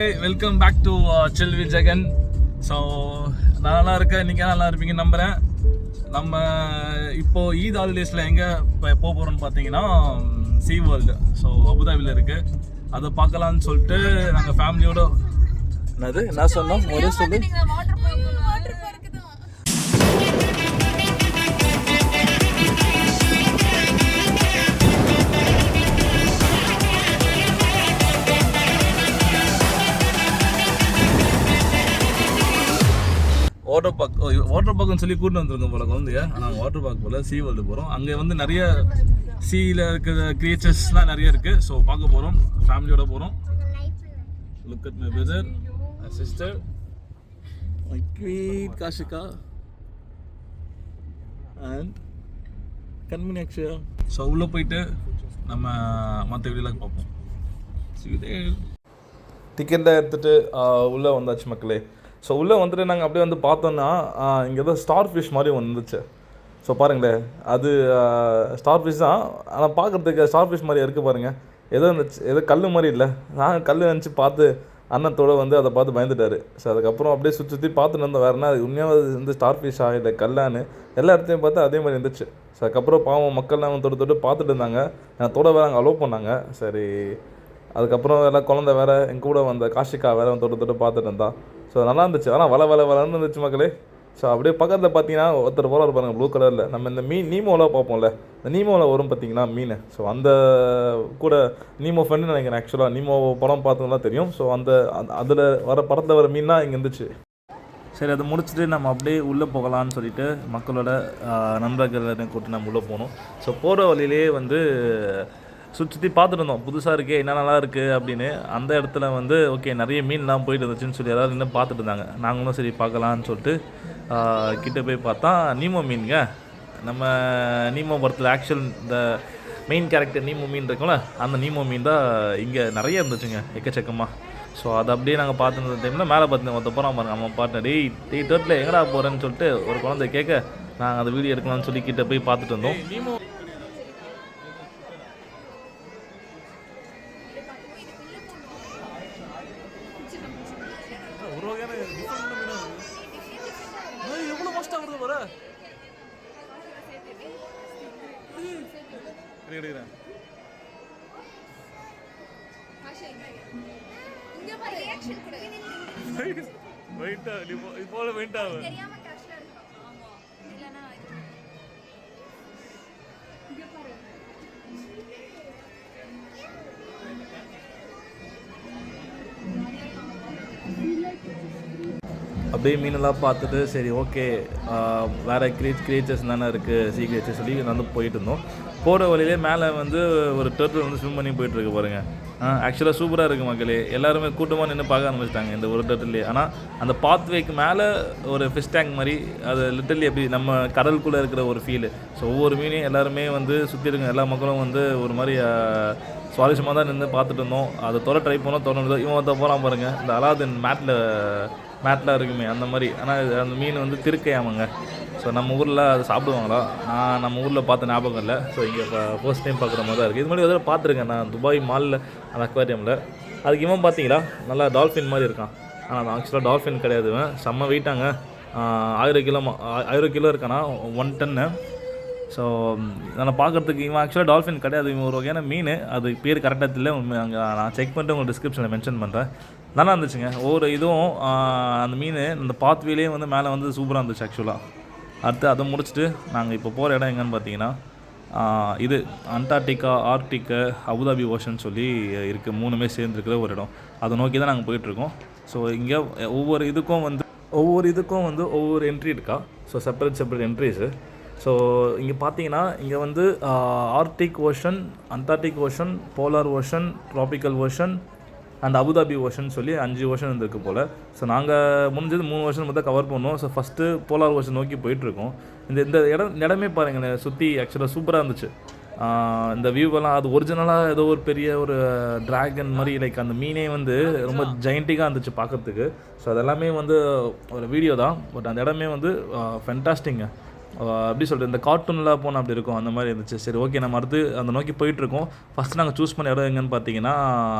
Welcome back to chill with Jagan. So நான் நல்லா இருக்கேன், நீங்கள் நல்லா இருப்பீங்கன்னு நம்புகிறேன். நம்ம இப்போது ஈத் ஹாலிடேஸில் எங்கே போக போகிறோம்னு பார்த்தீங்கன்னா சீ வேர்ல்டு. ஸோ அபுதாபியில் இருக்குது, அதை பார்க்கலான்னு சொல்லிட்டு நாங்கள் ஃபேமிலியோடு. என்ன சொன்னோம் ஒரு சொல்லு. வாட்டர் பார்க்குன்னு சொல்லி கூட்டு வந்துருக்கோம் போல குழந்தைய. ஆனால் வாட்டர் பார்க் போல சீ வேர்ல்டு போகிறோம். அங்கே வந்து நிறைய சீயில் இருக்கிற கிரியேச்சர்ஸ்லாம் நிறைய இருக்குது. ஸோ பார்க்க போகிறோம், ஃபேமிலியோட போகிறோம். Look at my brother, my sister, my queen Kashika and Kanmani Akshaya. So உள்ளே போயிட்டு நம்ம மற்ற வீடியோலாம் பார்ப்போம். டிக்கெட்டை எடுத்துகிட்டு உள்ளே வந்தாச்சு மக்களே. ஸோ உள்ளே வந்துட்டு நாங்கள் அப்படியே வந்து பார்த்தோன்னா இங்கே ஏதோ ஸ்டார் ஃபிஷ் மாதிரி வந்துச்சு. ஸோ பாருங்களேன், அது ஸ்டார் ஃபிஷ் தான், ஆனால் பார்க்குறதுக்கு ஸ்டார் ஃபிஷ் மாதிரி இருக்குது பாருங்கள். ஏதோ கல் மாதிரி இல்லை. நான் கல் நினச்சி பார்த்து அண்ணத்தோடு வந்து அதை பார்த்து பயந்துட்டார். ஸோ அதுக்கப்புறம் அப்படியே சுற்றி பார்த்துட்டு இருந்தோம். வேறுனா அது உண்மையாக வந்து ஸ்டார் ஃபிஷ்ஷா இல்லை கல்லான்னு எல்லா இடத்தையும் பார்த்து அதே மாதிரி இருந்துச்சு. ஸோ அதுக்கப்புறம் பாவம் மக்கள்லாம் தொட்டு பார்த்துட்டு இருந்தாங்க. தோட வேறு அங்கே அலோவ் பண்ணாங்க. சரி, அதுக்கப்புறம் எல்லாம் குழந்தை வேறு எங்கள் கூட வந்த காஷிகா வேறு தொட்டு பார்த்துட்டு இருந்தா. ஸோ நல்லா இருந்துச்சு, ஆனால் வளன்னு இருந்துச்சு மக்களே. ஸோ அப்படியே பக்கத்தில் பார்த்தீங்கன்னா ஒருத்தர் போல இருப்பாங்க ப்ளூ கலரில். நம்ம இந்த நீமோவில் பார்ப்போம்ல, இந்த நீமோவில் வரும் பார்த்தீங்கன்னா மீன். ஸோ அந்த கூட நீமோ ஃப்ரெண்டு நினைக்கிறேன். ஆக்சுவலாக நீமோ படம் பார்த்ததுலாம் தெரியும். ஸோ அதில் வர படத்தில் வர மீனாக இங்கே இருந்துச்சு. சரி, அதை முடிச்சுட்டு நம்ம அப்படியே உள்ளே போகலான்னு சொல்லிட்டு மக்களோட நண்பர்களை கூப்பிட்டு நம்ம உள்ளே போகணும். ஸோ போகிற வழியிலே வந்து சுற்றி பார்த்துட்டு இருந்தோம், புதுசாக இருக்கே என்ன நல்லா இருக்குது அப்படின்னு. அந்த இடத்துல வந்து ஓகே நிறைய மீன்லாம் போயிட்டு இருந்துச்சுன்னு சொல்லி எல்லாரும் இன்னும் பார்த்துட்டு இருந்தாங்க. நாங்களும் சரி பார்க்கலான்னு சொல்லிட்டு கிட்டே போய் பார்த்தா நீமோ மீனுங்க. நம்ம நீமோ படத்தில் ஆக்சுவல் இந்த மெயின் கேரக்டர் நீமோ மீன் இருக்கும்ல, அந்த நீமோ மீன் தான் இங்கே நிறைய இருந்துச்சுங்க, எக்கச்சக்கமாக. ஸோ அதை அப்படியே நாங்கள் பார்த்துருந்த டைமில் மேலே பார்த்து ஒருத்த போகிறோம் பாருங்க, நம்ம பார்ட்னர் டேய் டேட்டில் எங்கடா போகிறேன்னு சொல்லிட்டு ஒரு குழந்தை கேட்க நாங்கள் அந்த வீடியோ எடுக்கலாம்னு சொல்லி கிட்டே போய் பார்த்துட்டு இருந்தோம். நீமோ எவ்வளோ மஸ்டாக வருது வர அப்படியே மீனெல்லாம் பார்த்துட்டு சரி ஓகே வேறு கிரியேச்சர்ஸ் தானே இருக்குது, சீ கிரியேச்சர்ஸ் சொல்லி வந்து போயிட்டு இருந்தோம். போகிற வழியிலே மேலே வந்து ஒரு டர்ட்டில் வந்து ஸ்விம் பண்ணி போயிட்டுருக்கு பாருங்கள். ஆக்சுவலாக சூப்பராக இருக்குது மக்களே. எல்லாருமே கூட்டமாக நின்று பார்க்க ஆரம்பிச்சிட்டாங்க இந்த ஒரு டர்ட்டிலே. ஆனால் அந்த பாத்வேக்கு மேலே ஒரு ஃபிஷ் டேங்க் மாதிரி, அது லிட்டர்லி எப்படி நம்ம கடலுக்குள்ளே இருக்கிற ஒரு ஃபீலு. ஸோ ஒவ்வொரு மீனையும் எல்லாருமே வந்து சுற்றி இருக்க எல்லா மக்களும் வந்து ஒரு மாதிரி சுவாரஸ்யமாக தான் நின்று பார்த்துட்டு இருந்தோம். அதை ட்ரை பண்ணோம், தொடர்ந்து இவன் போகிறான் பாருங்கள், இந்த அலாதின் மேட்லாம் இருக்குமே அந்த மாதிரி. ஆனால் அந்த மீன் வந்து திருக்கையாமங்க. ஸோ நம்ம ஊரில் அதை சாப்பிடுவாங்களா, நான் நம்ம ஊரில் பார்த்த ஞாபகம் இல்லை. ஸோ இங்கே ஃபர்ஸ்ட் டைம் பார்க்குற மாதிரி தான் இருக்குது. இது மாதிரி ஒரு பார்த்துருக்கேன் நான் துபாய் மாலில் அந்த அக்வாரியமில். அதுக்கு இவன் பார்த்தீங்களா நல்லா டால்ஃபின் மாதிரி இருக்கான். ஆனால் அது ஆக்சுவலாக டால்ஃபின் கிடையாது, செம்ம வெயிட்டாங்க. 1000 கிலோ இருக்கானா, 1 டன்னு. ஸோ நான் பார்க்குறதுக்கு இவன் ஆக்சுவலாக டால்ஃபின் கிடையாது, இவன் ஒரு வகையான மீன். அது பேர் கரெக்டாக இல்லை, அங்கே நான் செக் பண்ணிட்டு உங்களுக்கு டிஸ்கிரிப்ஷனில் மென்ஷன் பண்ணுறேன். நல்லா இருந்துச்சுங்க ஒவ்வொரு இதுவும். அந்த மீன் இந்த பாத்வேலே வந்து மேலே வந்து சூப்பராக இருந்துச்சு ஆக்சுவலாக. அடுத்து அதை முடிச்சுட்டு நாங்கள் இப்போ போகிற இடம் எங்கன்னு பார்த்தீங்கன்னா இது அண்டார்டிகா, ஆர்டிக்கு, அபுதாபி ஓஷன் சொல்லி இருக்குது. 3மே சேர்ந்துருக்கிற ஒரு இடம். அதை நோக்கி தான் நாங்கள் போயிட்டுருக்கோம். ஸோ இங்கே ஒவ்வொரு இதுக்கும் வந்து ஒவ்வொரு என்ட்ரி இருக்கா. So separate entries. ஸோ இங்கே பார்த்தீங்கன்னா இங்கே வந்து Arctic ocean, Antarctic ocean, polar ocean, tropical ocean and Abu Dhabi ocean சொல்லி 5 ஓஷன் இருந்திருக்கு போல். ஸோ நாங்கள் முடிஞ்சது 3 ஓஷன் மட்டும் கவர் பண்ணோம். ஸோ ஃபஸ்ட்டு போலார் ஓஷன் நோக்கி போயிட்டுருக்கோம். இந்த இடமே பாருங்களேன், சுற்றி ஆக்சுவலாக சூப்பராக இருந்துச்சு. இந்த வியூவெல்லாம் அது ஒரிஜினலாக ஏதோ ஒரு பெரிய ஒரு ட்ராகன் மாதிரி, லைக் அந்த மீனே வந்து ரொம்ப ஜெயண்டிக்காக இருந்துச்சு பார்க்குறதுக்கு. ஸோ அதெல்லாமே வந்து ஒரு வீடியோ தான், பட் அந்த இடமே வந்து ஃபென்டாஸ்டிங்க. எப்படி சொல்கிறது, இந்த கார்ட்டூனில் போனால் அப்படி இருக்கும் அந்த மாதிரி இருந்துச்சு. சரி ஓகே, நம்ம அடுத்து அந்த நோக்கி போயிட்டுருக்கோம். ஃபஸ்ட்டு நாங்கள் சூஸ் பண்ண இடம் எங்கேன்னு பார்த்தீங்கன்னா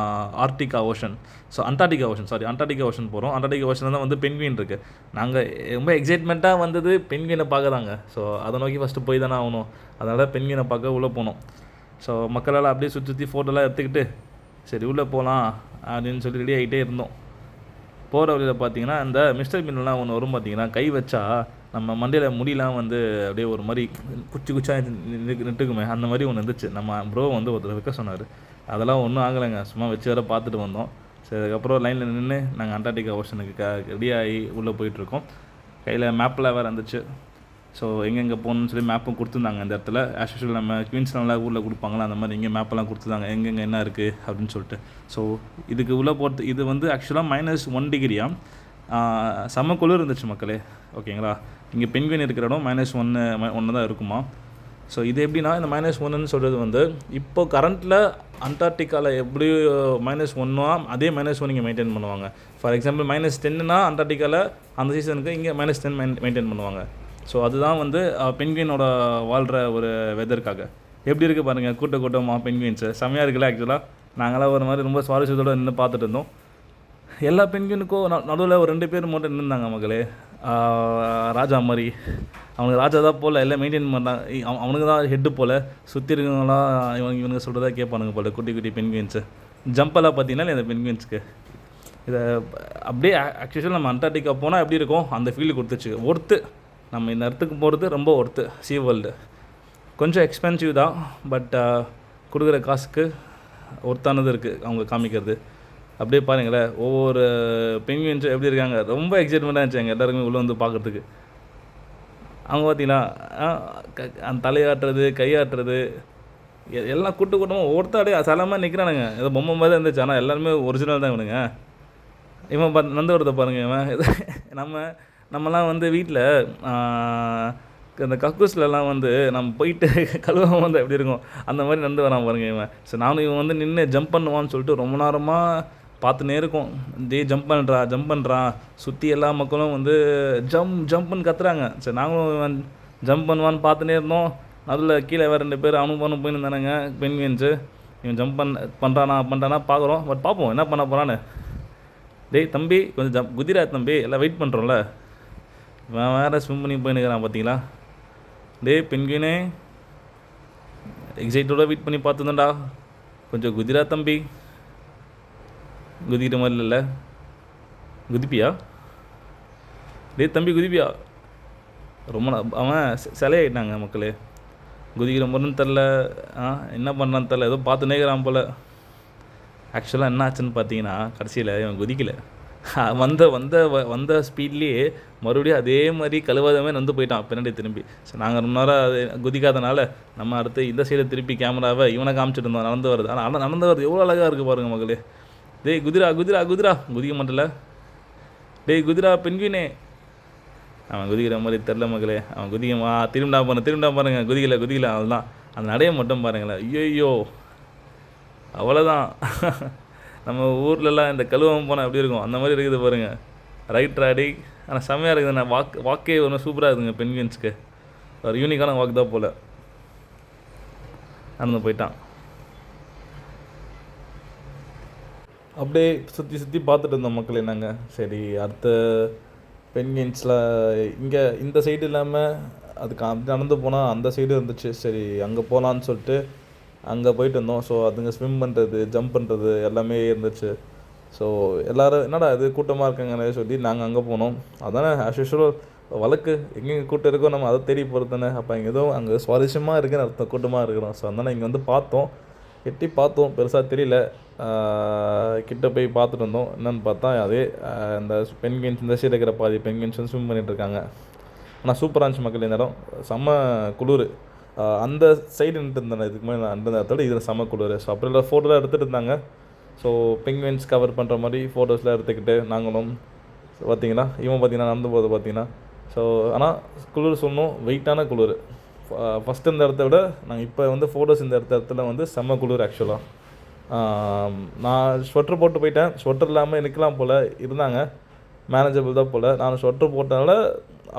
ஆர்டிகா ஓஷன். ஸோ அண்டார்டிகா ஓஷன் போகிறோம். அண்டார்டிகா ஓஷனில் தான் வந்து பென்குயின் இருக்குது. நாங்கள் ரொம்ப எக்ஸைட்மெண்ட்டாக வந்தது பென்குயினை பார்க்க தாங்க. ஸோ அதை நோக்கி ஃபஸ்ட்டு போய் தானே ஆகணும். அதனால் பென்குயினை பார்க்க உள்ளே போனோம். ஸோ மக்களால் அப்படியே சுற்றி ஃபோட்டோலாம் எடுத்துக்கிட்டு சரி உள்ளே போகலாம் அப்படின்னு சொல்லி ரெடி ஆகிட்டே இருந்தோம். போகிற வழியில் பார்த்தீங்கன்னா இந்த மிஸ்டர் மீன்லாம் ஒன்று வரும் பார்த்தீங்கன்னா, கை வச்சா நம்ம மண்டையில் முடியெலாம் வந்து அப்படியே ஒரு மாதிரி குச்சா நிட்டுக்குமே, அந்த மாதிரி ஒன்று இருந்துச்சு. நம்ம ப்ரோ வந்து ஒருத்தர் வைக்க சொன்னார். அதெல்லாம் ஒன்றும் ஆகலைங்க, சும்மா வச்சு வேறு பார்த்துட்டு வந்தோம். சரி அதுக்கப்புறம் லைனில் நின்று நாங்கள் அண்டார்டிகா ஓஷனுக்கு ரெடியாகி உள்ளே போயிட்டுருக்கோம். கையில் மேப்பில் வேறு இருந்துச்சு. ஸோ எங்கெங்கே போகணுன்னு சொல்லி மேப்பும் கொடுத்துருந்தாங்க. இந்த இடத்துல ஆஸ் யூஷுவல் நம்ம குயின்ஸ்லாண்டில் ஊரில் கொடுப்பாங்களா அந்த மாதிரி இங்கே மேப்பெல்லாம் கொடுத்துருந்தாங்க எங்கெங்கே என்ன இருக்குது அப்படின்னு சொல்லிட்டு. ஸோ இதுக்கு உள்ளே போகிறது இது வந்து ஆக்சுவலாக -1 டிகிரியாக செம்ம குளிர் இருந்துச்சு மக்களே. ஓகேங்களா, இங்கே பென்குயின் இருக்கிற இடம் -1 தான் இருக்குமா. ஸோ இது எப்படின்னா, இந்த -1ன்னு சொல்கிறது வந்து இப்போ கரண்ட்டில் அண்டார்டிகாவில் எப்படி -1 அதே -1 இங்கே மெயின்டைன் பண்ணுவாங்க. ஃபார் எக்ஸாம்பிள் -10னா அண்டார்டிகாவில் அந்த சீசனுக்கு இங்கே -10 மெயின்டைன் பண்ணுவாங்க. ஸோ அதுதான் வந்து பென்குயினோட வாழ்கிற ஒரு வெதருக்காக. எப்படி இருக்குது பாருங்கள், கூட்டமாக பென்குயின்ஸு செம்மையாக இருக்குல்ல. ஆக்சுவலாக நாங்களாம் ஒரு மாதிரி ரொம்ப சுவாரஸ்யத்தோடு நின்று பார்த்துட்டு இருந்தோம். எல்லா பென்குயினுக்கும் நடுவில் ஒரு 2 பேர் மட்டும் நின்றுந்தாங்க மக்களே. ராஜா மாதிரி, அவனுக்கு ராஜா தான் போல் எல்லாம் மெயின்டைன் பண்ணுறாங்க. அவனுக்கு தான் ஹெட்டு போல். சுற்றி இருக்கவங்களாம் இவனுக்கு சொல்கிறதா கேட்பானுங்க போல். குட்டி பென்குயின்ஸு ஜம்பெல்லாம் பார்த்தீங்கன்னா இந்த பென்குயின்ஸுக்கு இதை அப்படியே ஆக்சுவலாக நம்ம அண்டார்டிகா போனால் எப்படி இருக்கும் அந்த ஃபீல் கொடுத்துச்சு. நம்ம இந்த இடத்துக்கு போகிறது ரொம்ப ஒர்த்து. சீ வேர்ல்டு கொஞ்சம் எக்ஸ்பென்சிவ் தான், பட் கொடுக்குற காசுக்கு ஒர்த்தானது இருக்குது அவங்க காமிக்கிறது. அப்படியே பாருங்களேன், ஒவ்வொரு பென்குயின்ஸும் எப்படி இருக்காங்க. ரொம்ப எக்ஸைட்மெண்ட்டாக இருந்துச்சு எங்கள் எல்லாருமே உள்ளே வந்து பார்க்குறதுக்கு. அவங்க பார்த்தீங்கன்னா அந்த தலையாட்டுறது கையாட்டுறது எல்லாம் கூட்டமாக ஒருத்தாடே சலமாக நிற்கிறானுங்க. ஏதோ பொம்மை மாதிரி தான் இருந்துச்சு. ஆனால் எல்லாருமே ஒரிஜினல் தான் இவனுங்க. இவன் நந்தவரத்தை பாருங்கள். இவன் நம்மலாம் வந்து வீட்டில் இந்த கக்கூஸ்லலாம் வந்து நம்ம போயிட்டு கழுவாமல் வந்து எப்படி இருக்கும் அந்த மாதிரி நடந்து வரான் பாருங்க இவன். ஸோ நானும் இவன் வந்து நின்று ஜம்ப் பண்ணுவான்னு சொல்லிட்டு ரொம்ப நேரமாக பார்த்துனே இருக்கும். ஜம்ப் பண்ணுறான். சுற்றி எல்லா மக்களும் வந்து ஜம்ப்னு கத்துறாங்க. சரி நாங்களும் இவன் ஜம்ப் பண்ணுவான்னு பார்த்துனே இருந்தோம். அதில் கீழே வேறு 2 பேர் அவனும் போயின்னு இருந்தானுங்க பென்குயின்ஸு. இவன் ஜம்ப் பண்ணுறானா பார்க்குறோம். பட் பார்ப்போம் என்ன பண்ண போகிறான்னு. டேய் தம்பி கொஞ்சம் குதிரா தம்பி, எல்லாம் வெயிட் பண்ணுறோம்ல. இவன் வேறு ஸ்விம் பண்ணி போயின்னுக்கிறான் பார்த்தீங்களா. டேய் பென்குயினே, எக்ஸைட்டோட வெயிட் பண்ணி பார்த்துருந்தோண்டா. கொஞ்சம் குதிரா தம்பி. குதிக்கிற மாதிரி இல்லை, குதிப்பியா? டேய் தம்பி குதிப்பியா? ரொம்ப அவன் சிலையாயிட்டாங்க மக்களே. குதிக்கிற மாதிரின்னு தெரில, என்ன பண்ணான்னு தெரில, ஏதோ பார்த்து நேக்கிறான் போல். ஆக்சுவலாக என்ன ஆச்சுன்னு பார்த்தீங்கன்னா, கடைசியில் இவன் குதிக்கலை. வந்த ஸ்பீட்லேயே மறுபடியும் அதே மாதிரி கழுவாதமே வந்து போயிட்டான் பின்னாடி திரும்பி. ஸோ நாங்கள் ரொம்ப நேரம் அது குதிக்காதனால நம்ம அடுத்து இந்த சைடில் திருப்பி கேமராவை இவனை காமிச்சிட்டு இருந்தோம் நடந்து வருது. ஆனால் நடந்து வருது எவ்வளோ அழகாக இருக்குது பாருங்கள் மக்களே. டேய் குதிரா குதிக்க மாட்டல. டேய் குதிரா பென்குயினே. அவன் குதிக்கிற மாதிரி தெரில மக்களே. அவன் குதிக்கமா திரும்பிடா பாருங்கள். குதிக்கலை அதுதான் அந்த நடையை மட்டும் பாருங்களேன். ஐயோ அவ்வளோதான். நம்ம ஊர்லலாம் இந்த கழுவாமல் போனால் எப்படி இருக்கும் அந்த மாதிரி இருக்குது பாருங்கள். ரைட் ராடி. ஆனால் செம்மையாக இருக்குது. நான் வாக்கே ஒன்று சூப்பராக இருக்குதுங்க பென்குயின்ஸுக்கு. ஒரு யூனிக்கான வாக்கு தான் போல். நடந்து போயிட்டான். அப்படியே சுற்றி பார்த்துட்டு இருந்தோம் மக்கள் என்னங்க. சரி அடுத்த பென்குயின்ஸில் இங்கே இந்த சைடு இல்லாமல் அதுக்கு நடந்து போனால் அந்த சைடு இருந்துச்சு. சரி அங்கே போகலான்னு சொல்லிட்டு அங்கே போயிட்டு இருந்தோம். ஸோ அதுங்க ஸ்விம் பண்ணுறது ஜம்ப் பண்ணுறது எல்லாமே இருந்துச்சு. ஸோ எல்லோரும் என்னடா இது கூட்டமாக இருக்காங்கன்னு சொல்லி நாங்கள் அங்கே போனோம். அதானே ஆஸ் யூஷுவல் வழக்கு, எங்கெங்கே கூட்டம் இருக்கோ நம்ம அதை தேடி போகிறது தானே. அப்போ இங்கே எதுவும் அங்கே சுவாரஸ்யமாக இருக்குன்னு அர்த்தம், கூட்டமாக இருக்கிறோம். ஸோ அதனால் இங்கே வந்து எட்டி பார்த்தோம், பெருசாக தெரியல. கிட்ட போய் பார்த்துட்டு இருந்தோம். என்னென்னு பார்த்தா அதே இந்த பென்குயின்ஸ் இந்த சைடு இருக்கிற பாதி பென்குயின்ஸ் வந்து ஸ்விம் பண்ணிகிட்டு இருக்காங்க. ஆனால் சூப்பராக இருந்துச்சு மக்கள். இந்த இடம் செம்ம குளிர். அந்த சைடு நின்று இருந்தேன் இதுக்கு மேலே அந்த இடத்தோட இதில் செம்ம குளிர். ஸோ அப்புறம் ஃபோட்டோலாம் எடுத்துகிட்டு இருந்தாங்க. ஸோ பென்குயின்ஸ் கவர் பண்ணுற மாதிரி ஃபோட்டோஸ்லாம் எடுத்துக்கிட்டு நாங்களும் பார்த்தீங்கன்னா நடந்து போகிறது பார்த்தீங்கன்னா. ஸோ ஆனால் குளிர் சொன்னோம், வெயிட்டான குளிர். ஃபஸ்ட்டு இந்த இடத்த விட நாங்கள் இப்போ வந்து ஃபோட்டோஸ் இந்த இடத்துல வந்து செம்ம குளிர். ஆக்சுவலாக நான் ஸ்வெட்டர் போட்டு போயிட்டேன். ஸ்வெட்டர் இல்லாமல் நிற்கலாம் போல் இருந்தாங்க, மேனேஜபிள் தான் போல். நான் ஸ்வெட்டர் போட்டனால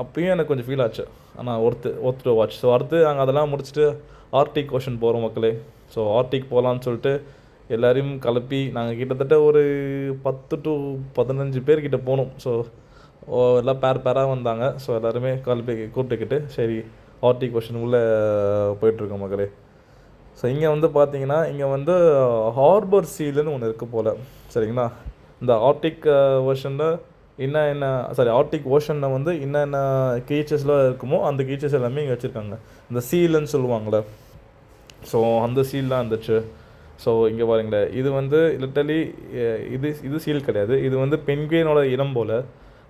அப்பயும் எனக்கு கொஞ்சம் ஃபீல் ஆச்சு. ஆனால் ஒர்த் டு வாட்ச். ஸோ அடுத்து நாங்கள் அதெல்லாம் முடிச்சுட்டு ஆர்டிக் ஓஷன் போகிறோம் மக்களே. ஸோ ஆர்டிக் போகலான்னு சொல்லிட்டு எல்லோரையும் கிளப்பி நாங்கள் கிட்டத்தட்ட ஒரு 10 to 15 பேர்கிட்ட போனோம். ஸோ எல்லாம் பேராக வந்தாங்க. ஸோ எல்லாருமே கிளப்பி கூப்பிட்டுக்கிட்டு சரி ஆர்டிக் ஓஷன் உள்ளே போயிட்டுருக்கோம் மக்களே. ஸோ இங்கே வந்து பார்த்தீங்கன்னா இங்கே வந்து ஹார்பர் சீலுன்னு ஒன்று இருக்குது போல், சரிங்களா. இந்த ஆர்டிக் ஓஷனில் ஆர்டிக் ஓஷனில் வந்து என்னென்ன கீச்சஸ்லாம் இருக்குமோ அந்த கீச்சஸ் எல்லாமே இங்கே வச்சுருக்காங்க. இந்த சீலுன்னு சொல்லுவாங்களே, ஸோ அந்த சீல்லாம் இருந்துச்சு. ஸோ இங்கே பாருங்களேன், இது வந்து லிட்டரலி இது சீல் கிடையாது, இது வந்து பென்குயினோட இனம் போல்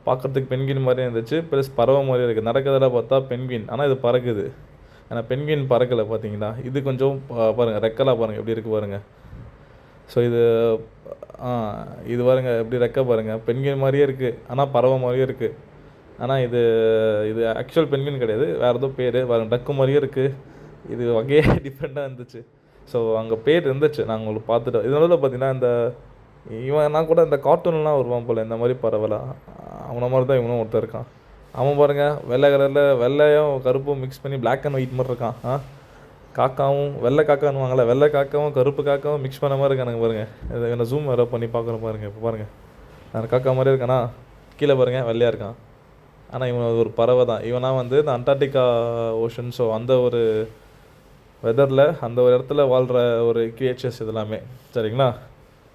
பார்க்குறதுக்கு பென்குயின் மாதிரியே இருந்துச்சு. ப்ளஸ் பறவை மாதிரியே இருக்குது. நடக்கிறதெல்லாம் பார்த்தா பென்குயின், ஆனால் இது பறக்குது. ஆனால் பென்குயின் பறக்கலை பார்த்தீங்களா. இது கொஞ்சம் பாருங்கள், ரெக்கலாக பாருங்கள் எப்படி இருக்குது பாருங்கள். ஸோ இது பாருங்கள் எப்படி ரெக்க பாருங்கள், பென்குயின் மாதிரியே இருக்குது ஆனால் பறவை மாதிரியே இருக்குது. ஆனால் இது ஆக்சுவல் பென்குயின் கிடையாது, வேறு ஏதோ பேர் பாருங்கள், டக்கு மாதிரியே இருக்குது. இது வகையே டிஃப்ரெண்ட்டாக இருந்துச்சு. ஸோ அங்கே பேர் இருந்துச்சு, நாங்கள் உங்களுக்கு பார்த்துட்டோம். இதனால பார்த்தீங்கன்னா நான் கூட இந்த கார்ட்டூன்லாம் வருவான் போல், இந்த மாதிரி பறவைலாம் அவனை மாதிரி தான் இவனும் ஒருத்தர் இருக்கான். அவன் பாருங்கள் வெள்ளை கலரில் வெள்ளையும் கருப்பும் மிக்ஸ் பண்ணி பிளாக் அண்ட் ஒயிட் மாதிரி இருக்கான். காக்காவும் வெள்ளை காக்கான்னு வெள்ளை காக்காவும் கருப்பு காக்காவும் மிக்ஸ் பண்ண மாதிரி இருக்கானுங்க பாருங்கள். இதை என்ன ஜூம் வேறு பண்ணி பார்க்குறேன் பாருங்கள். இப்போ பாருங்கள், நான் காக்கா மாதிரியே இருக்கானா, கீழே பாருங்கள் வெள்ளையாக இருக்கான். ஆனால் இவன் ஒரு பறவை தான். இவனாக வந்து இந்த அண்டார்டிகா ஓஷன், ஸோ அந்த ஒரு வெதரில் அந்த ஒரு இடத்துல வாழ்கிற ஒரு கிரியேச்சர்ஸ் இதெல்லாமே, சரிங்களா.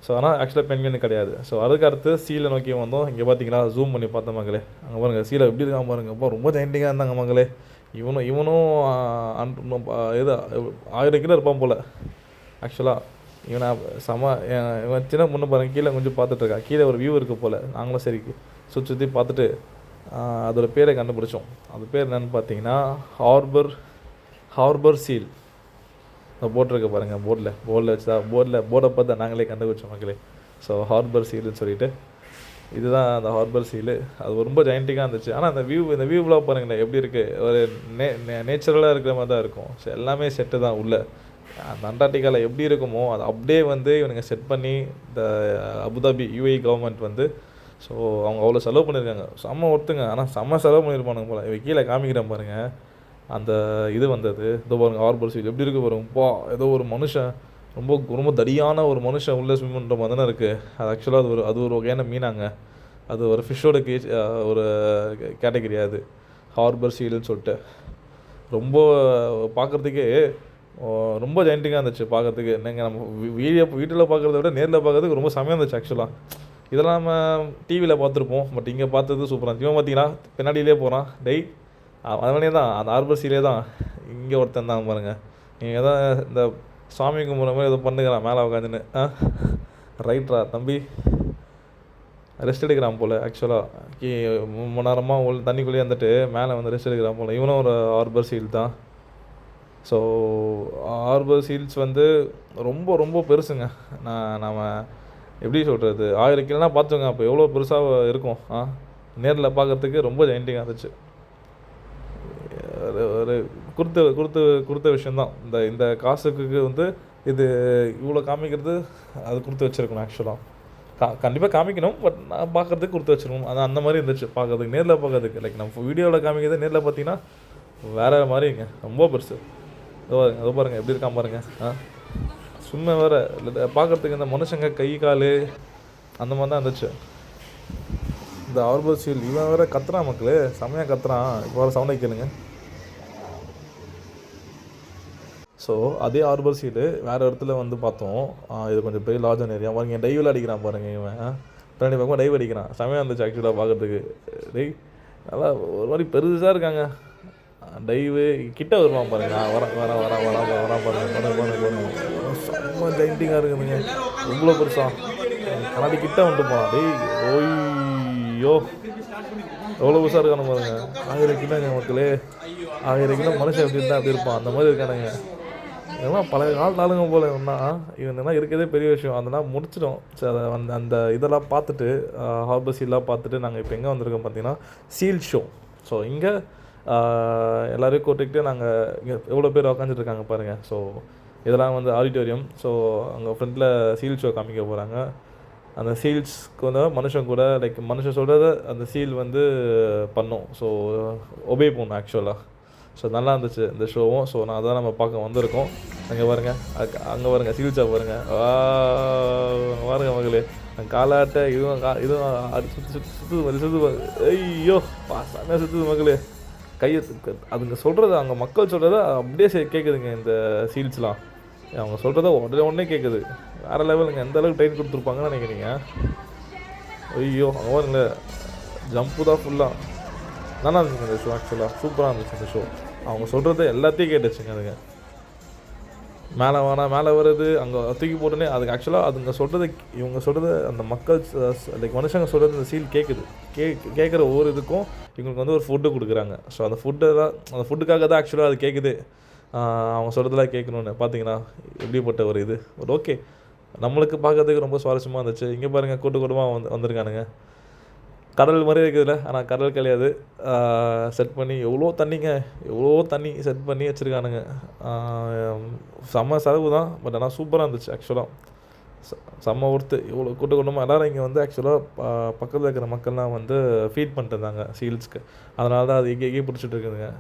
ஸோ ஆனால் ஆக்சுவலாக பென்குயின் கிடையாது. ஸோ அதுக்கு அடுத்து சீலை நோக்கி வந்தோம். இங்கே பார்த்தீங்கன்னா ஜூம் பண்ணி பார்த்தோம் மக்களே. அங்கே பாருங்கள் சீலை எப்படி இருக்கான் பாருங்கள். அப்போ ரொம்ப ஜெயிண்டிங்காக இருந்தாங்க மக்களே. இவனும் 1000 கிலோ இருப்பான் போல் ஆக்சுவலாக. இவன் சின்ன பொண்ணு பாருங்கள், கீழே கொஞ்சம் பார்த்துட்ருக்கா. கீழே ஒரு வியூ இருக்குது போல். நாங்களும் சரி சுற்றி பார்த்துட்டு அதோடய பேரை கண்டுபிடிச்சோம். அது பேர் என்னென்னு பார்த்தீங்கன்னா ஹார்பர் சீல். இந்த போட்டிருக்கு பாருங்கள், போர்டை பார்த்து நாங்களே கண்டுபிடிச்சோம் மக்களே. ஸோ ஹார்பர் சீலுன்னு சொல்லிட்டு இதுதான் அந்த ஹார்பர் சீலு. அது ரொம்ப ஜெயண்டிக்காக இருந்துச்சு. ஆனால் இந்த வியூவெலாம் பாருங்களேன் எப்படி இருக்குது, ஒரு நேச்சுரலாக இருக்கிற மாதிரி தான் இருக்கும். ஸோ எல்லாமே செட்டு தான் உள்ளே. அந்த அண்டார்டிகாவில் எப்படி இருக்குமோ அது அப்படியே வந்து இவனுங்க செட் பண்ணி இந்த அபுதாபி UAE கவர்மெண்ட் வந்து, ஸோ அவங்க அவ்வளோ செலவு பண்ணியிருக்காங்க. செம்ம ஒருத்துங்க, ஆனால் செம்ம செலவு பண்ணியிருப்பானுங்க போல். இவன் கீழே காமிக்கிறேன் பாருங்கள், அந்த இது வந்தது இதோ பாருங்கள். ஹார்பர் சீல் எப்படி இருக்குது பாருங்கப்பா. ஏதோ ஒரு மனுஷன் ரொம்ப ரொம்ப தடியான ஒரு மனுஷன் உள்ளே ஸ்விம் பண்ணுற மாதிரி தானே இருக்குது. அது ஆக்சுவலாக அது ஒரு வகையான மீனாங்க. அது ஒரு ஃபிஷ்ஷோட ஒரு கேட்டகரி. அது ஹார்பர் சீலுன்னு சொல்லிட்டு ரொம்ப பார்க்குறதுக்கே ரொம்ப ஜெயிண்டிங்காக இருந்துச்சு பார்க்குறதுக்கு. நீங்கள் நம்ம வீட்டில் பார்க்குறத விட நேரில் பார்க்குறதுக்கு ரொம்ப செமையாக இருந்துச்சு ஆக்சுவலாக. இதெல்லாம் நம்ம டிவியில் பார்த்துருப்போம், பட் இங்கே பார்த்தது சூப்பராக இருந்துச்சு. இவன் பார்த்தீங்கன்னா பின்னாடியிலே போகிறான் அவனே தான், அந்த ஹார்பர் சீலே தான். இங்கே ஒருத்தன் தான் பாருங்கள். நீங்கள் தான் இந்த சாமி கும்பிட்ற மாதிரி ஏதோ பண்ணுகிறான் மேலே உட்காந்துன்னு. ரைட்ரா தம்பி, ரெஸ்ட் எடுக்கிறான் போல். ஆக்சுவலாக 3 மணி நேரமாக தண்ணிக்குள்ளேயே வந்துட்டு மேலே வந்து ரெஸ்ட் எடுக்கிறான் போல். இவனும் ஒரு ஹார்பர் சீல் தான். ஸோ ஹார்பர் சீல்ஸ் வந்து ரொம்ப ரொம்ப பெருசுங்க. நம்ம எப்படி சொல்கிறது, 1000 கிலோனா பார்த்துங்க அப்போ எவ்வளோ பெருசாக இருக்கும். நேரில் பார்க்குறதுக்கு ரொம்ப ஜெயிண்டிங்காக இருந்துச்சு. ஒரு கொடுத்த விஷயந்தான். இந்த காசுக்கு வந்து இது இவ்வளோ காமிக்கிறது, அது கொடுத்து வச்சுருக்கணும் ஆக்சுவலாக. கண்டிப்பாக காமிக்கணும், பட் நான் பார்க்குறதுக்கு கொடுத்து வச்சுருக்கணும். அது அந்த மாதிரி இருந்துச்சு பார்க்குறதுக்கு. நேரில் பார்க்குறதுக்கு லைக் நம்ம வீடியோவில் காமிக்கிறது நேரில் பார்த்தீங்கன்னா வேறு மாதிரிங்க, ரொம்ப பெருசு. அதோ பாருங்கள் எப்படி இருக்கான் பாருங்கள். சும்மா வேறு பார்க்குறதுக்கு இந்த மனுஷங்க கை கால் அந்த மாதிரி தான் இருந்துச்சு. இந்த ஹார்பர் சீல் இவன் வேறு கத்துறான் மக்களே, செம்மையாக கத்துறான். இப்போ வர சவுண்டை கேளுங்க. ஸோ அதே ஹார்பர் சீலு வேறு இடத்துல வந்து பார்த்தோம். இது கொஞ்சம் பெரிய லார்ஜான ஏரியா பாருங்க. டைவில் அடிக்கிறான் பாருங்கள் இவன். பின்னாடி பக்கமாக டைவ் அடிக்கிறான். செமையாக இருந்துச்சு ஆக்சுவலாக பார்க்குறதுக்கு. நல்லா ஒரு மாதிரி பெருசாக இருக்காங்க. டைவு கிட்ட வருவான் பாருங்கள். வரா பாருங்க. செம்ம ஜெயிண்டிங்காக இருக்குதுங்க. இவ்வளோ பெருசாக கண்ணாடி கிட்ட வந்துட்டு போனான். ஓய்யோ எவ்வளோ பெருசாக இருக்கானு பாருங்க. 1000 கிலோங்க மக்களே. 1000 கிலோ மனுஷன் எப்படி இருந்தால் அப்படி இருப்பான், அந்த மாதிரி இருக்கானுங்க. இதெல்லாம் பழைய காலத்து ஆளுங்க போல். இவனெல்லாம் இருக்கிறதே பெரிய விஷயம். அதெல்லாம் முடிச்சிடும். சரி, அதை அந்த இதெல்லாம் பார்த்துட்டு ஹார்பர் சீல்லாம் பார்த்துட்டு நாங்கள் இப்போ எங்கே வந்திருக்கோம் பார்த்தீங்கன்னா சீல் ஷோ. ஸோ இங்கே எல்லோரையும் கூட்டிகிட்டு நாங்கள் இங்கே எவ்வளோ பேர் உக்காந்துட்ருக்காங்க பாருங்கள். ஸோ இதெல்லாம் வந்து ஆடிட்டோரியம். ஸோ அங்கே ஃப்ரண்ட்டில் சீல் ஷோ காமிக்க போகிறாங்க. அந்த சீல்ஸ் கூட மனுஷன் கூட லைக் மனுஷன் சொல்கிறத அந்த சீல் வந்து பண்ணும். ஸோ ஒபே பண்ணும் ஆக்சுவலாக. ஸோ நல்லா இருந்துச்சு இந்த ஷோவும். ஸோ நான் அதான் நம்ம பார்க்க வந்திருக்கோம். அங்கே பாருங்க, அங்கே பாருங்க சீல்ஸாக பாருங்க. பாருங்க மகளே, காலாட்ட இதுவும் சுற்றுது. ஐயோ செம்மையாக சுற்றுது மகளே. கையை அதுங்க சொல்கிறத அங்கே மக்கள் சொல்கிறத அப்படியே கேட்குதுங்க இந்த சீல்ஸ்லாம். அவங்க சொல்கிறத உடனே கேட்குது. வேறு லெவலுங்க. எந்த அளவுக்கு ட்ரெயின் கொடுத்துருப்பாங்கன்னு நினைக்கிறீங்க? ஐயோ அங்கே பாருங்களேன், ஜம்ப்பு தான் ஃபுல்லாக. நல்லா இருந்துச்சுங்க இந்த ஷோ. ஆக்சுவலாக சூப்பராக இருந்துச்சு இந்த ஷோ. அவங்க சொல்கிறது எல்லாத்தையும் கேட்டுச்சுங்க அதுங்க. மேலே வேணாம் மேலே வருது, அங்கே தூக்கி போட்டோன்னே அதுக்கு ஆக்சுவலாக அதுங்க சொல்கிறது இவங்க சொல்கிறது அந்த மக்கள் லைக் மனுஷங்க சொல்கிறது இந்த சீல் கேட்குது. கேட்குற ஒவ்வொரு இதுக்கும் இவங்களுக்கு வந்து ஒரு ஃபுட்டு கொடுக்குறாங்க. ஸோ அந்த அந்த ஃபுட்டுக்காக தான் ஆக்சுவலாக அது கேட்குது. அவங்க சொல்கிறதெல்லாம் கேட்கணுன்னு பார்த்தீங்கன்னா எப்படிப்பட்ட ஒரு இது ஒரு ஓகே. நம்மளுக்கு பார்க்கறதுக்கு ரொம்ப சுவாரஸ்யமாக இருந்துச்சு. இங்கே பாருங்கள், கூட்டமாக வந்திருக்கானுங்க. கடல் மாதிரி இருக்குதுல்ல, ஆனால் கடல் கிடையாது. செட் பண்ணி எவ்வளோ தண்ணி செட் பண்ணி வச்சுருக்கானுங்க. செம்ம செலவு தான், பட் ஆனால் சூப்பராக இருந்துச்சு ஆக்சுவலாக. செம்ம ஒர்த்து. இவ்வளோ கூட்டமாக எல்லோரும் இங்கே வந்து ஆக்சுவலாக பக்கத்தில் இருக்கிற மக்கள்லாம் வந்து ஃபீட் பண்ணிட்டு இருந்தாங்க சீல்ஸ்க்கு. அதனால தான் அது எங்கேயே பிடிச்சிட்டு இருக்குதுங்க.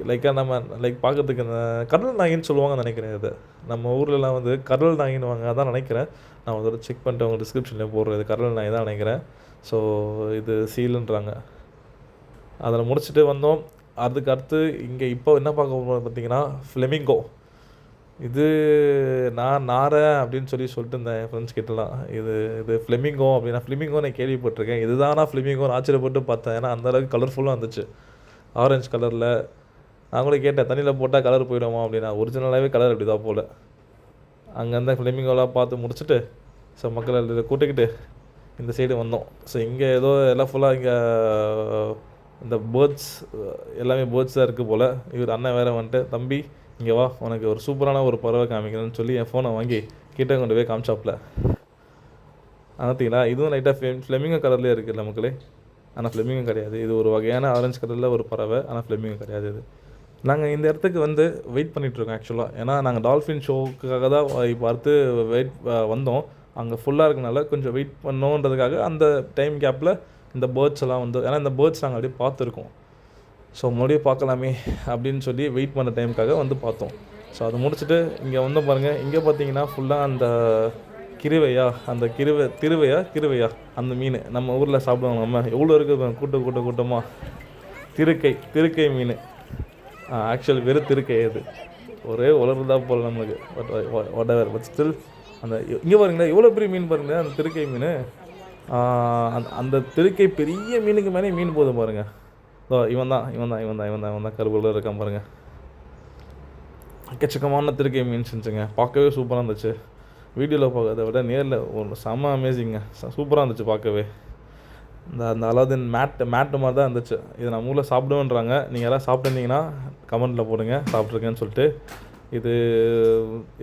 லைக்காக நம்ம பார்க்கறதுக்கு இந்த கடல் நாயின்னு சொல்லுவாங்கன்னு நினைக்கிறேன். இது நம்ம ஊர்லலாம் வந்து கடல் நாயின்னுவாங்க, அதான் நினைக்கிறேன். நான் ஒரு செக் பண்ணிட்டு அவங்க டிஸ்கிரிப்ஷனில் போடுறது கடல் நாய் தான் நினைக்கிறேன். ஸோ இது சீலுன்றாங்க. அதில் முடிச்சுட்டு வந்தோம். அதுக்கு அடுத்து இங்கே இப்போ என்ன பார்க்க போகிறோம் பார்த்தீங்கன்னா ஃப்ளெமிங்கோ. இது நான் நாரேன் அப்படின்னு சொல்லிட்டு இருந்தேன் என் ஃப்ரெண்ட்ஸ் கிட்டலாம். இது ஃப்ளெமிங்கோ அப்படின்னா ஃப்ளெமிங்கோ நான் கேள்விப்பட்டிருக்கேன். இதுதானா ஃப்ளெமிங்கோன்னு ஆச்சரியப்பட்டு பார்த்தேன். ஏன்னா அந்தளவுக்கு கலர்ஃபுல்லாக இருந்துச்சு, ஆரஞ்சு கலரில். நான் கூட கேட்டேன், தண்ணியில் போட்டால் கலர் போயிடுமா அப்படின்னா. ஒரிஜினலாகவே கலர் அப்படி தான் போல். அங்கேருந்து ஃப்ளெமிங்கோலாம் பார்த்து முடிச்சுட்டு ஸோ மக்கள் கூட்டிக்கிட்டு இந்த சைடு வந்தோம். ஸோ இங்கே ஏதோ எல்லாம் ஃபுல்லாக இங்கே இந்த பேர்ட்ஸ் எல்லாமே பேர்ட்ஸ் தான் இருக்குது போல். இவர் அண்ணன் வேறு வந்துட்டு, தம்பி இங்கே வா, உனக்கு ஒரு சூப்பரான ஒரு பறவை காமிக்கணும்னு சொல்லி என் ஃபோனை வாங்கி கிட்டே கொண்டு போய் காமிச்சாப்பில். பார்த்தீங்களா, இதுவும் லைட்டாக ஃப்ளெமிங்கோ கலர்லேயே இருக்குல்ல மக்களே. ஆனால் ஃப்ளெமிங்கோ கிடையாது, இது ஒரு வகையான ஆரஞ்சு கலரில் ஒரு பறவை. ஆனால் ஃப்ளெமிங்கோ கிடையாது இது. நாங்கள் இந்த இடத்துக்கு வந்து வெயிட் பண்ணிகிட்ருக்கோம் ஆக்சுவலாக. ஏன்னா நாங்கள் டால்ஃபின் ஷோவுக்காக தான் பார்த்து வந்தோம். அங்கே ஃபுல்லாக இருக்கனால கொஞ்சம் வெயிட் பண்ணோன்றதுக்காக அந்த டைம் கேப்பில் இந்த பேர்ட்ஸ் எல்லாம் வந்து, ஏன்னா இந்த பேர்ட்ஸ் நாங்கள் அப்படியே பார்த்துருக்கோம். ஸோ மறுபடியும் பார்க்கலாமே அப்படின்னு சொல்லி வெயிட் பண்ண டைமுக்காக வந்து பார்த்தோம். ஸோ அதை முடிச்சுட்டு இங்கே வந்து பாருங்கள், இங்கே பார்த்தீங்கன்னா ஃபுல்லாக அந்த திருவையா அந்த மீன் நம்ம ஊரில் சாப்பிடுவாங்க. நம்ம எவ்வளோ இருக்குது கூட்டமாக திருக்கை மீன். ஆக்சுவல் வெறும் திருக்கை அது, ஒரே உலர்ந்தா போல் நம்மளுக்கு. பட் ஸ்டில் அந்த இங்கே பாருங்களேன் எவ்வளோ பெரிய மீன் பாருங்கள், அந்த திருக்கை மீன். அந்த திருக்கை பெரிய மீனுக்கு மேலே மீன் போதும் பாருங்கள். இவன் தான் கருவில் இருக்கான் பாருங்கள். எக்கச்சக்கமான திருக்கை மீன் செஞ்சுங்க. பார்க்கவே சூப்பராக இருந்துச்சு. வீடியோவில் பார்க்கறத விட நேரில் ஒரு செம்ம அமேசிங்க, சூப்பராக இருந்துச்சு பார்க்கவே. அந்த அலாவுதீன் மேட்டு மாதிரி தான் இருந்துச்சு. இதை நம்ம ஊரில் சாப்பிடுவேன்றாங்க. நீங்கள் யாராவது சாப்பிட்டுருந்தீங்கன்னா கமெண்ட்டில் போடுங்க சாப்பிட்ருக்கேன்னு சொல்லிட்டு. இது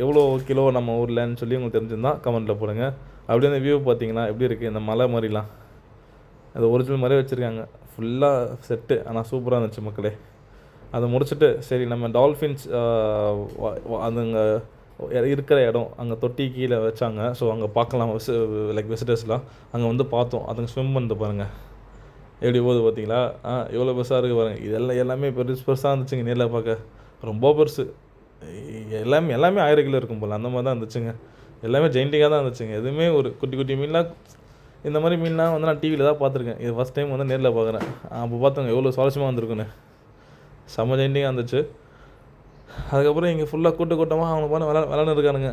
எவ்வளோ கிலோ நம்ம ஊர்லன்னு சொல்லி உங்களுக்கு தெரிஞ்சிருந்தால் கமெண்ட்டில் போடுங்க. அப்படியே அந்த வியூ பார்த்தீங்கன்னா எப்படி இருக்குது, இந்த மலை மாதிரிலாம் அது ஒரிஜினல் மாதிரியே வச்சுருக்காங்க ஃபுல்லாக செட்டு. ஆனால் சூப்பராக இருந்துச்சு மக்களே. அதை முடிச்சுட்டு சரி நம்ம டால்ஃபின்ஸ் அதுங்க இருக்கிற இடம் அங்கே தொட்டி கீழே வச்சாங்க. ஸோ அங்கே பார்க்கலாம் விசிட்டர்ஸ்லாம். அங்கே வந்து பார்த்தோம். அதுங்க ஸ்விம் பண்ணிட்டு பாருங்கள் எப்படி போகுது பார்த்தீங்களா. எவ்வளோ பெருசாக இருக்குது பாருங்கள். இதெல்லாம் எல்லாமே பெருசாக இருந்துச்சுங்க. நேரில் பார்க்க ரொம்ப பெருசு. எல்லாமே 1000 கிலோ இருக்கும் போல், அந்த மாதிரி தான் இருந்துச்சுங்க. எல்லாமே ஜெயிண்டிங்காக தான் இருந்துச்சுங்க. எதுவுமே ஒரு குட்டி மீன்லாம், இந்த மாதிரி மீன்லாம் வந்து நான் டிவியில் தான் பார்த்துருக்கேன். இது ஃபஸ்ட் டைம் வந்து நேரில் பார்க்குறேன். அப்போ பார்த்தவங்க எவ்வளோ சுவாரஸ்யமாக வந்திருக்குன்னு. செம்ம ஜெயிண்டிங்காக இருந்துச்சு. அதுக்கப்புறம் இங்கே ஃபுல்லாக கூட்டமாக அவங்க பண்ண விளாண்டு இருக்கானுங்க.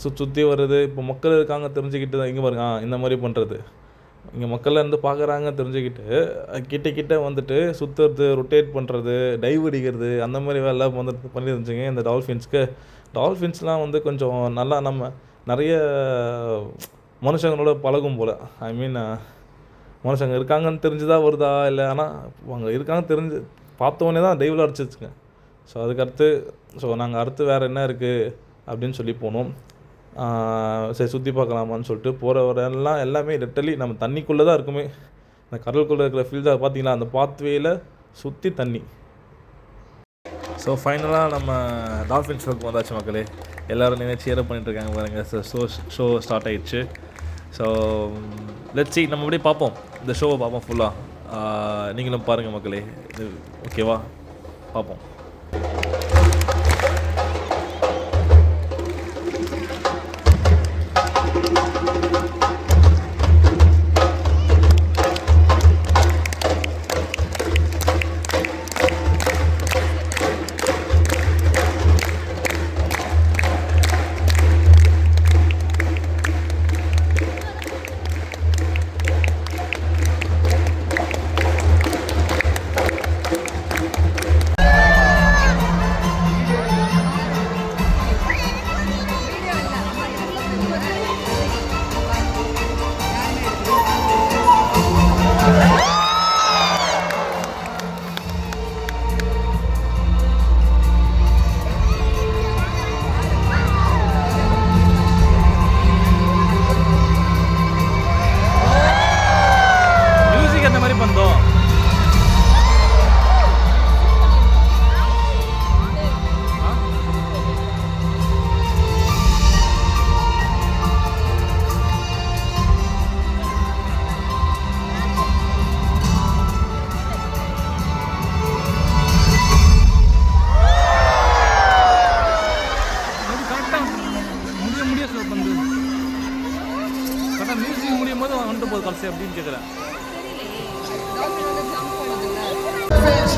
சுற்றி வருது. இப்போ மக்கள் இருக்காங்க தெரிஞ்சுக்கிட்டு தான் இங்கே பாருங்க இந்த மாதிரி பண்ணுறது. இங்கே மக்கள்லாம் இருந்து பார்க்குறாங்க தெரிஞ்சுக்கிட்டு கிட்ட வந்துட்டு சுற்றுறது, ரொட்டேட் பண்ணுறது, டைவ் அடிக்கிறது, அந்த மாதிரி வேலை வந்துட்டு பண்ணியிருந்துச்சுங்க இந்த டால்ஃபின்ஸ்லாம் வந்து கொஞ்சம் நல்லா நம்ம நிறைய மனுஷங்களோட பழகும் போல். ஐ மீன் மனுஷங்க இருக்காங்கன்னு தெரிஞ்சுதான் வருதா இல்லை, ஆனால் அவங்க இருக்காங்கன்னு தெரிஞ்சு பார்த்தோன்னே தான் டைவில் அடிச்சிருச்சுங்க. ஸோ அதுக்கடுத்து நாங்கள் அடுத்து வேறு என்ன இருக்குது அப்படின்னு சொல்லி போனோம். சரி சுற்றி பார்க்கலாமான்னு சொல்லிட்டு போகிற எல்லாமே லிட்டரலி நம்ம தண்ணிக்குள்ளே தான் இருக்குமே. இந்த கடலுக்குள்ளே இருக்கிற ஃபீல்டாக பார்த்தீங்களா, அந்த பாத்வேயில் சுற்றி தண்ணி. ஸோ ஃபைனலாக நம்ம டால்ஃபின் ஷோக்கு வந்தாச்சு மக்களே. எல்லோரும் நிறைய சேர் பண்ணிட்டுருக்காங்க பாருங்கள். ஷோ ஸ்டார்ட் ஆகிடுச்சு. ஸோ லெட்ஸ் see, நம்ம அப்படியே பார்ப்போம், இந்த ஷோவை பார்ப்போம் ஃபுல்லாக. நீங்களும் பாருங்கள் மக்களே, இது ஓகேவா? பார்ப்போம்.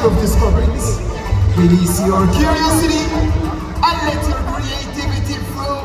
Of discoveries. Release your curiosity and let your creativity flow.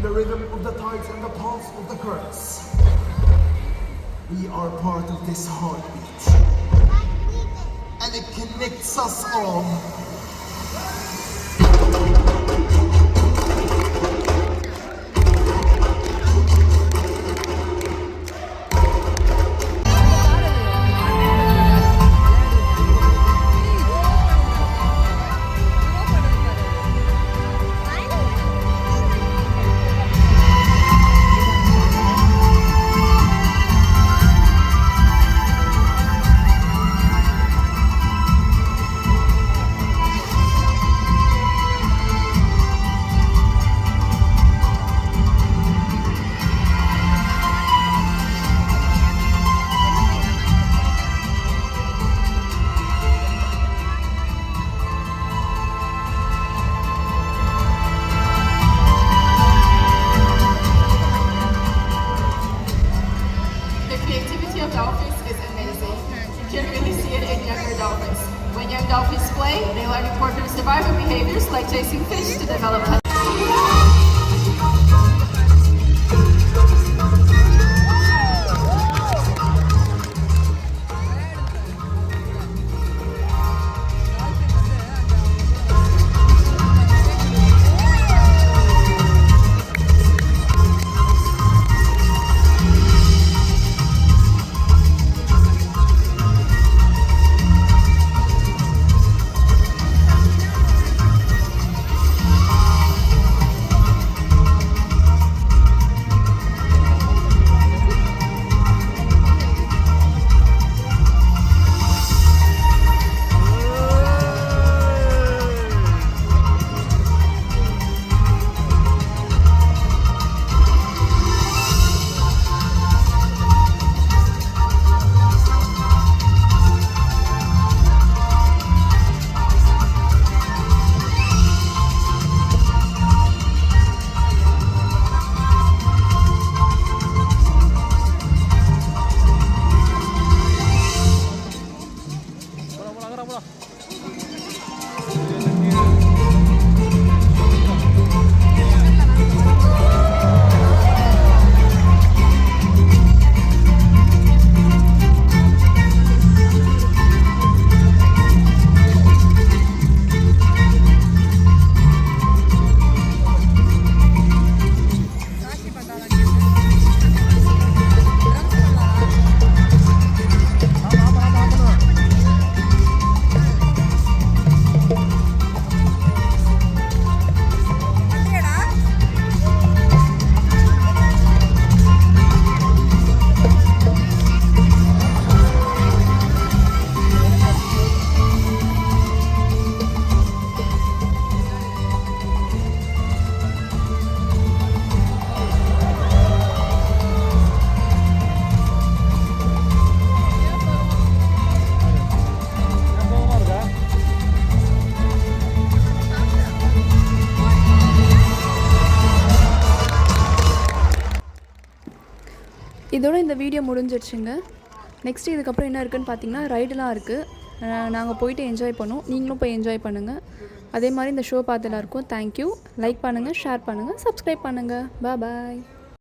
The rhythm of the tides and the pulse of the currents. We are part of this heartbeat, and it connects us all. behaviors like chasing fish to develop. இதோட இந்த video முடிஞ்சிடுச்சுங்க. Next இதுக்கப்புறம் என்ன இருக்குதுன்னு பார்த்தீங்கன்னா ரைடெலாம் இருக்குது. நாங்கள் போயிட்டு enjoy பண்ணோம். நீங்களும் போய் என்ஜாய் பண்ணுங்கள். அதே மாதிரி இந்த ஷோ பார்த்து எல்லாருக்கும் தேங்க்யூ. லைக் பண்ணுங்கள், ஷேர் பண்ணுங்கள், சப்ஸ்கிரைப் பண்ணுங்கள். பாய்.